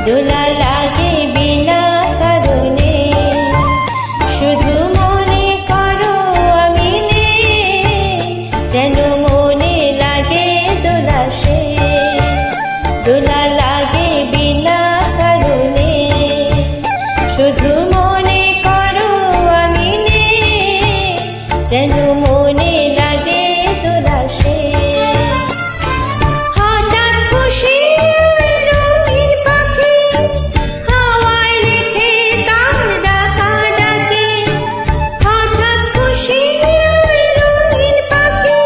দোলা লাগে বিনা কারণে, শুধু মনে করো আমি নেই, যেন মনে লাগে দোলা সে। দোলা লাগে বিনা কারণে, শুধু মনে করো আমি নেই, যেন মনে লাগে দোলা সে। হঠাৎ খুশি রঙিন পাখি হাওয়ায় রেখে তার ডাকা ডাকে, হঠাৎ খুশি রঙিন পাখি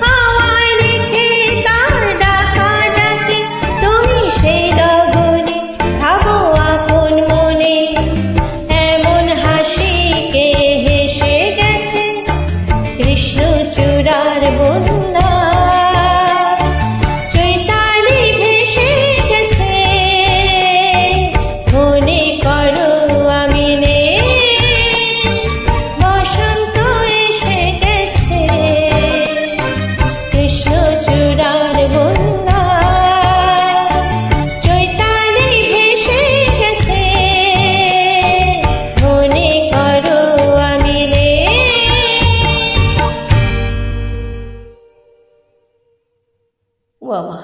হাওয়ায় রেখে তার ডাকা ডাকে। তুমি সেই লগনে ভাবো আপন মনে, এমন হাসিকে হেসে গেছে কৃষ্ণচূড়ার বন্যা। চৈতালি ভেসে গেছে, মনে করো আমি নেই, বসন্ত এসে গেছে কৃষ্ণচূড়ার বন্যা। চৈতালি ভেসে গেছে, মনে করো আমি নেই। বাবা।